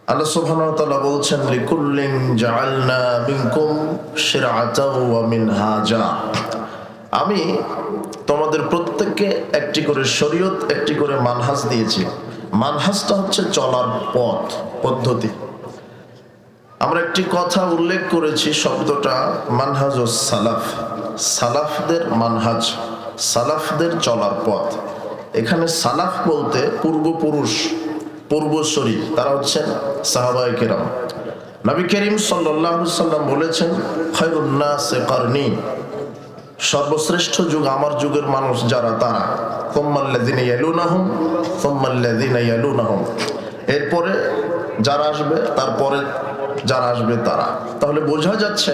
আল্লাহ সুবহানাহু ওয়া তাআলা বলছেন লিকুল্লিন জাআলনা মিনকুম শিরআতাও ওয়া মিনহাজা। আমি তোমাদের প্রত্যেককে একটি করে শরীয়ত, একটি করে মানহাজ দিয়েছি। মানহাজটা হচ্ছে চলার পথ, পদ্ধতি। আমরা একটি কথা উল্লেখ করেছি, শব্দটা মানহাজুস সালাফ, সালাফদের মানহাজ, সালাফদের চলার পথ। এখানে সালাফ বলতে পূর্বপুরুষ, পূর্বসরী, তারা হচ্ছেন সাহাবায়ে কেরাম। নবী করিম সাল্লাল্লাহু আলাইহি সাল্লাম বলেছেন খায়রুন নাসি কারনি, সর্বশ্রেষ্ঠ যুগ আমার যুগের মানুষ যারা তারা, সুম্মাল্লাযিনা ইয়ালুনাহুম সুম্মাল্লাযিনা ইয়ালুনাহুম, এরপরে যারা আসবে তারপরে যারা আসবে তারা। তাহলে বোঝা যাচ্ছে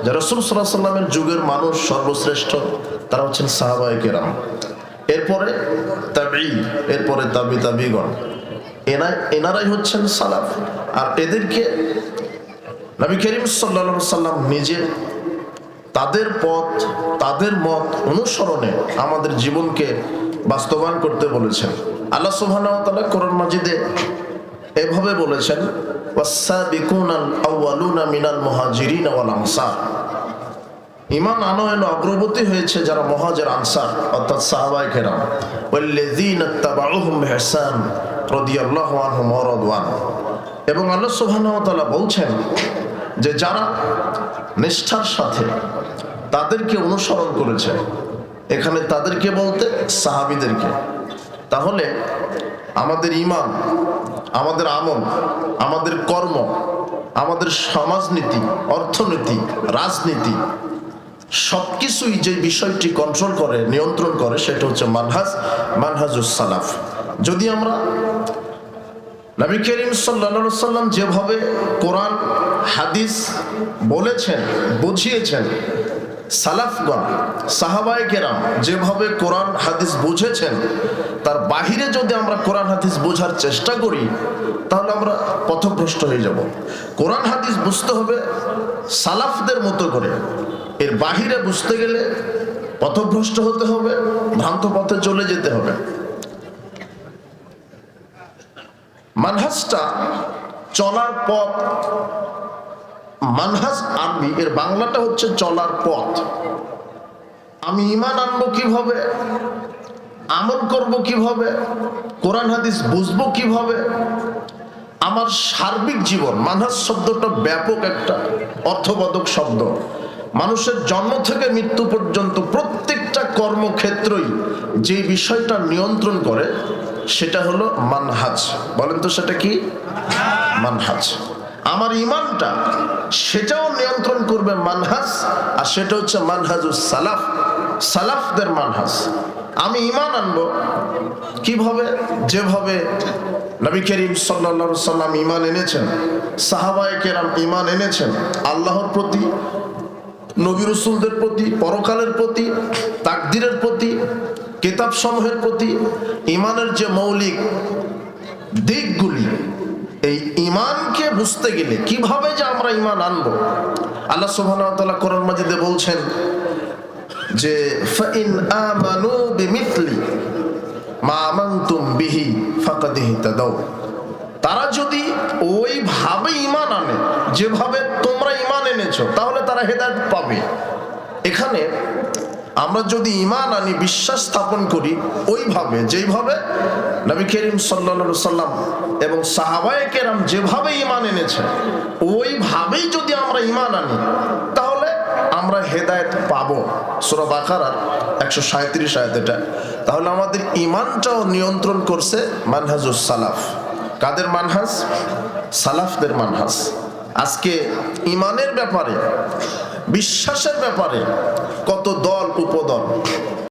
যে রাসূল সাল্লাল্লাহু আলাইহি সাল্লামের যুগের মানুষ সর্বশ্রেষ্ঠ তারা হচ্ছেন সাহাবায়ে কেরাম, এরপরে তাবিঈন, এরপরে তাবিঈগণ, এনারাই হচ্ছেন সালাফ। আর এদেরকে নবী করিম সাল্লাল্লাহু আলাইহি সাল্লাম নিজে তাদের পথ, তাদের মত অনুসরণে আমাদের জীবনকে বাস্তবায়ন করতে বলেছেন। আল্লাহ সুবহানাহু ওয়া তাআলা কোরআন মাজিদে এভাবে বলেছেন ওয়াস-সাবিকুনাল আউয়ালুনা মিনাল মুহাজিরিন ওয়াল আনসার। ঈমান আনয়নে অগ্রগতি হয়েছে যারা মুহাজির আনসার অর্থাৎ সাহাবায়ে কেরাম, ওয়াল্লাযীনা তাবাউহুম বিইহসান রাদিয়াল্লাহু আনহুম ওয়া রাদওয়ান। এবং আল্লাহ সুবহানাহু ওয়া তাআলা বলছেন যে যারা নিষ্ঠার সাথে তাদেরকে অনুসরণ করেছে, এখানে তাদেরকে বলতে সাহাবীদেরকে। তাহলে আমাদের ঈমান, আমাদের আমল, আমাদের কর্ম, আমাদের সমাজনীতি, অর্থনীতি, রাজনীতি, সবকিছুই যে বিষয়টি কন্ট্রোল করে, নিয়ন্ত্রণ করে, সেটা হচ্ছে মানহাজুস সালাফ। যদি আমরা নবী করিম সাল্লাল্লাহু আলাইহি সাল্লাম যেভাবে কোরআন হাদিস বলেছেন, বুঝিয়েছেন, সালাফগণ সাহাবায়ে কেরাম যেভাবে কোরআন হাদিস বুঝেছেন, তার বাহিরে যদি আমরা কোরআন হাদিস বোঝার চেষ্টা করি তাহলে আমরা পথভ্রষ্ট হয়ে যাব। কোরআন হাদিস বুঝতে হবে সালাফদের মতো করে, এর বাহিরে বুঝতে গেলে পথভ্রষ্ট হতে হবে, ভ্রান্ত পথে চলে যেতে হবে। মানহাজটা চলার পথ, মানহাজ আরবি, এর বাংলাটা হচ্ছে চলার পথ। আমি ঈমান আনবো কিভাবে, আমল করব কিভাবে, কোরআন হাদিস বুঝবো কিভাবে, আমার সার্বিক জীবন। মানহাজ শব্দটা ব্যাপক একটা অর্থবোধক শব্দ। মানুষের জন্ম থেকে মৃত্যু পর্যন্ত প্রত্যেকটা কর্মক্ষেত্রই যে বিষয়টা নিয়ন্ত্রণ করে সেটা হলো মানহাজ। বলেন তো সেটা কি? মানহাজ। আমার ঈমানটা সেটাও নিয়ন্ত্রণ করবে মানহাজ, আর সেটা হচ্ছে মানহাজুস সালাফ, সালাফদের মানহাজ। আমি ঈমান আনবো কিভাবে? যেভাবে নবী করিম সাল্লাল্লাহু আলাইহি সাল্লাম ঈমান এনেছেন, সাহাবায়ে কেরাম ঈমান এনেছেন আল্লাহর প্রতি, নবী রাসূলদের প্রতি, পরকালের প্রতি, তাকদীরের প্রতি, কিতাব সমূহের প্রতি। ঈমানের যে মৌলিক দিকগুলি, এই ঈমানকে বুঝতে গেলে কিভাবে যে আমরা ঈমান আনবো, আল্লাহ সুবহানাহু ওয়া তাআলা কোরআন মাজিদে বলছেন যে ফাইন আমানু বিমিথলি মা আমানতুম বিহি ফাকাদ ইহতাদাউ। তারা যদি ওইভাবে ঈমান আনে যেভাবে তোমরা ঈমান এনেছো, তাহলে তারা হেদায়েত পাবে। এখানে আমরা যদি ঈমান আনি, বিশ্বাস স্থাপন করি ওইভাবে যেইভাবে নবী করিম সাল্লাল্লাহু আলাইহি সাল্লাম এবং সাহাবায়ে কেরাম যেভাবে ঈমান এনেছে, ওইভাবেই যদি আমরা ঈমান আনি তাহলে আমরা হেদায়েত পাবো। সূরা বাকারার 137 আয়াত এটা। তাহলে আমাদের ঈমানটাও নিয়ন্ত্রণ করছে মানহাজুস সালাফ। কাদের মানহাজ? সালাফদের মানহাজ। আজকে ঈমানের ব্যাপারে, বিশ্বাসের ব্যাপারে কত দল উপদল,